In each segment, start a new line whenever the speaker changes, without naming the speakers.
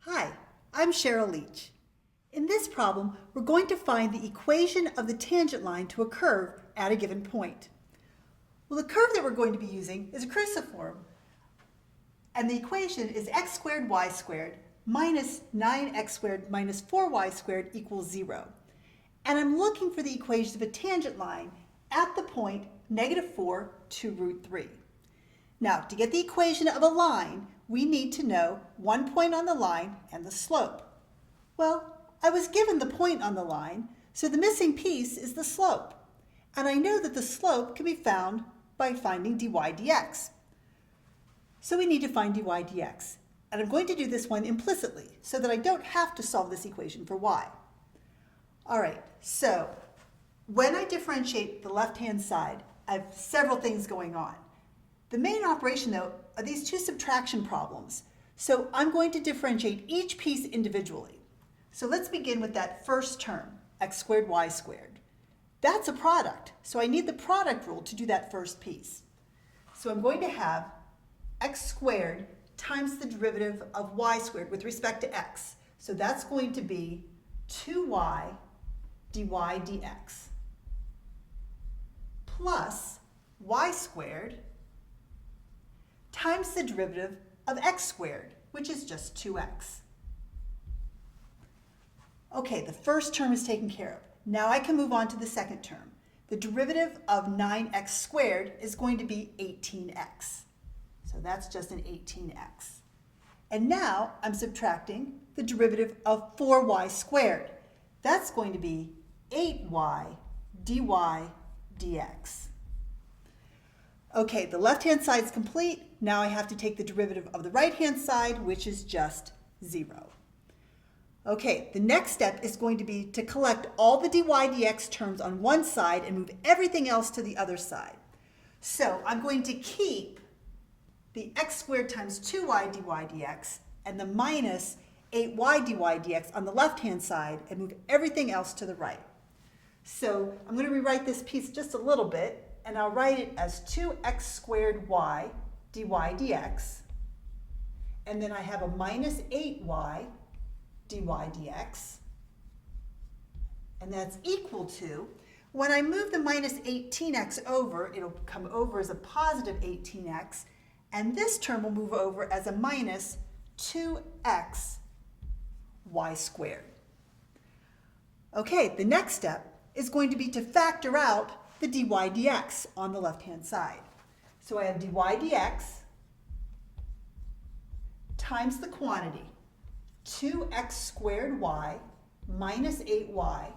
Hi, I'm Cheryl Leach. In this problem, we're going to find the equation of the tangent line to a curve at a given point. Well, the curve that we're going to be using is a cruciform, and the equation is x squared y squared minus 9x squared minus 4y squared equals 0. And I'm looking for the equation of a tangent line at the point -4 to root 3. Now, to get the equation of a line, we need to know one point on the line and the slope. Well, I was given the point on the line, so the missing piece is the slope. And I know that the slope can be found by finding dy dx. So we need to find dy dx. And I'm going to do this one implicitly so that I don't have to solve this equation for y. All right, so when I differentiate the left-hand side, I have several things going on. The main operation, though, are these two subtraction problems. So I'm going to differentiate each piece individually. So let's begin with that first term, x squared y squared. That's a product, so I need the product rule to do that first piece. So I'm going to have x squared times the derivative of y squared with respect to x. So that's going to be 2y dy dx plus y squared times the derivative of x squared, which is just 2x. Okay, the first term is taken care of. Now I can move on to the second term. The derivative of 9x squared is going to be 18x. So that's just an 18x. And now I'm subtracting the derivative of 4y squared. That's going to be 8y dy dx. Okay, the left-hand side is complete. Now I have to take the derivative of the right-hand side, which is just 0. Okay, the next step is going to be to collect all the dy dx terms on one side and move everything else to the other side. So I'm going to keep the x squared times 2y dy dx and the minus 8y dy dx on the left-hand side and move everything else to the right. So I'm going to rewrite this piece just a little bit, and I'll write it as 2x squared y dy dx, and then I have a minus 8y dy dx, and that's equal to, when I move the minus 18x over, it'll come over as a positive 18x, and this term will move over as a minus 2x y squared. Okay, the next step is going to be to factor out the dy dx on the left-hand side. So I have dy dx times the quantity, 2x squared y minus 8y,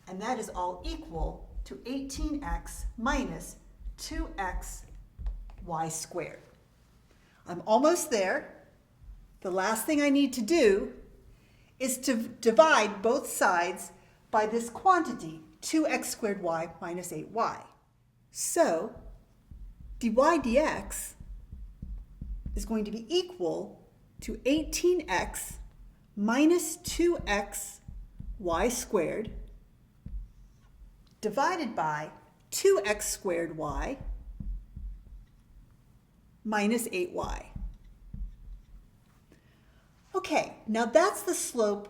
and that is all equal to 18x minus 2x y squared. I'm almost there. The last thing I need to do is to divide both sides by this quantity, 2x squared y minus 8y. So dy dx is going to be equal to 18x minus 2x y squared divided by 2x squared y minus 8y. Okay, now that's the slope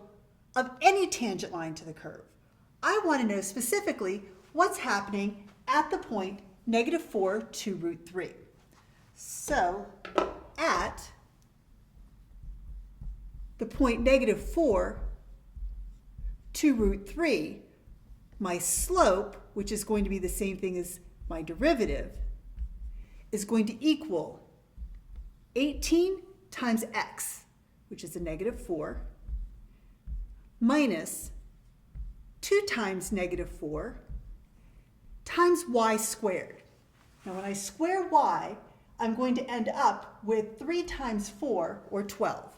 of any tangent line to the curve. I want to know specifically what's happening at the point -4 to root 3. So at the point -4 to root 3, my slope, which is going to be the same thing as my derivative, is going to equal 18 times x, which is a -4, minus 2 times -4 times y squared. Now when I square y, I'm going to end up with 3 times 4, or 12.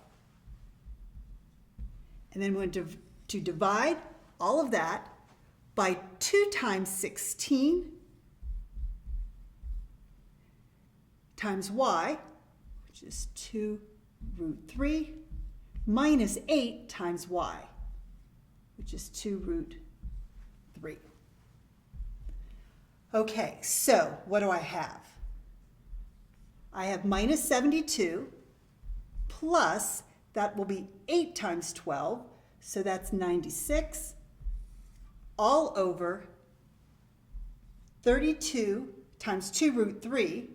And then I'm going to divide all of that by 2 times 16 times y, which is 2 root 3, minus 8 times y, which is 2 root 3. Okay, so what do I have? I have minus 72 plus that will be 8 times 12, so that's 96, all over 32 times 2 root 3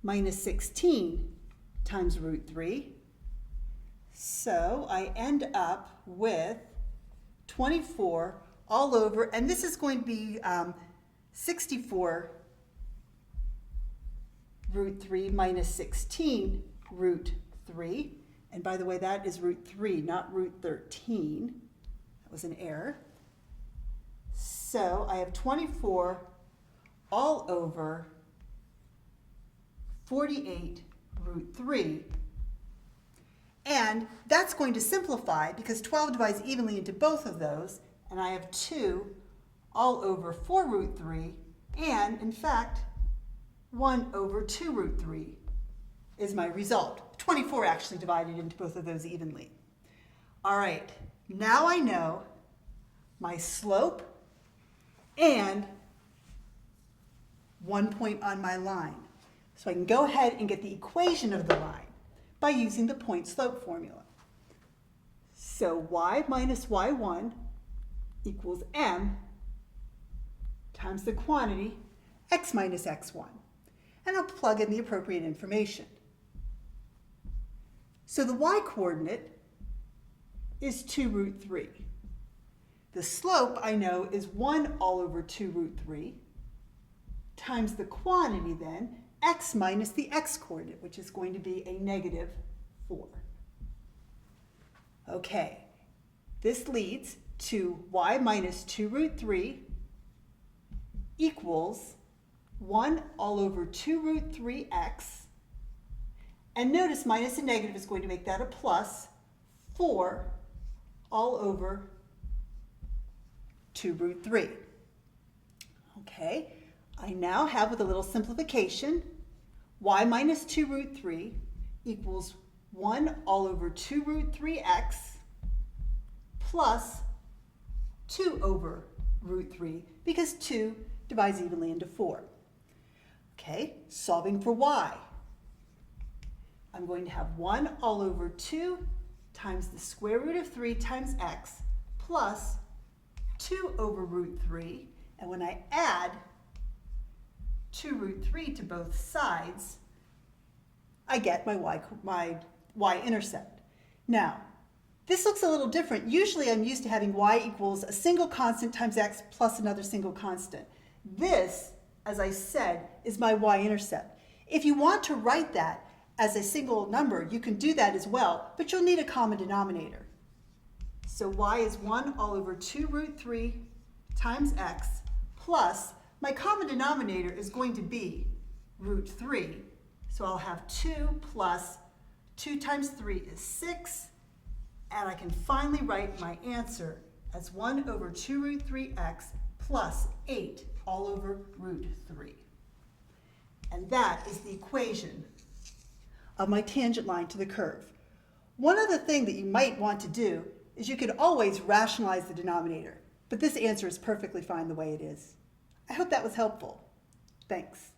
minus 16 times root 3. So I end up with 24 all over, and this is going to be 64 root 3 minus 16 root 3. And by the way, that is root 3, not root 13. That was an error. So I have 24 all over 48 root 3. And that's going to simplify because 12 divides evenly into both of those. And I have 2 all over 4 root 3. And in fact, 1 over 2 root 3 is my result. 24 actually divided into both of those evenly. All right, now I know my slope and 1 point on my line. So I can go ahead and get the equation of the line by using the point slope formula. So y minus y1 equals m times the quantity x minus x1. And I'll plug in the appropriate information. So the y-coordinate is 2 root 3. The slope, I know, is 1 all over 2 root 3 times the quantity then, x minus the x-coordinate, which is going to be a negative 4. Okay, this leads to y minus 2 root 3 equals 1 all over 2 root 3x. And notice minus a negative is going to make that a plus 4 all over 2 root 3. Okay, I now have, with a little simplification, y minus 2 root 3 equals 1 all over 2 root 3x plus 2 over root 3, because 2 divides evenly into 4. Okay, solving for y. I'm going to have 1 all over 2 times the square root of 3 times x plus 2 over root 3. And when I add 2 root 3 to both sides, I get my y-intercept. Now, this looks a little different. Usually I'm used to having y equals a single constant times x plus another single constant. This, as I said, is my y-intercept. If you want to write that as a single number, you can do that as well, but you'll need a common denominator. So y is 1 all over 2 root 3 times x plus, my common denominator is going to be root 3. So I'll have 2 plus 2 times 3 is 6, and I can finally write my answer as 1 over 2 root 3x plus 8 all over root 3. And that is the equation of my tangent line to the curve. One other thing that you might want to do is you could always rationalize the denominator, but this answer is perfectly fine the way it is. I hope that was helpful. Thanks.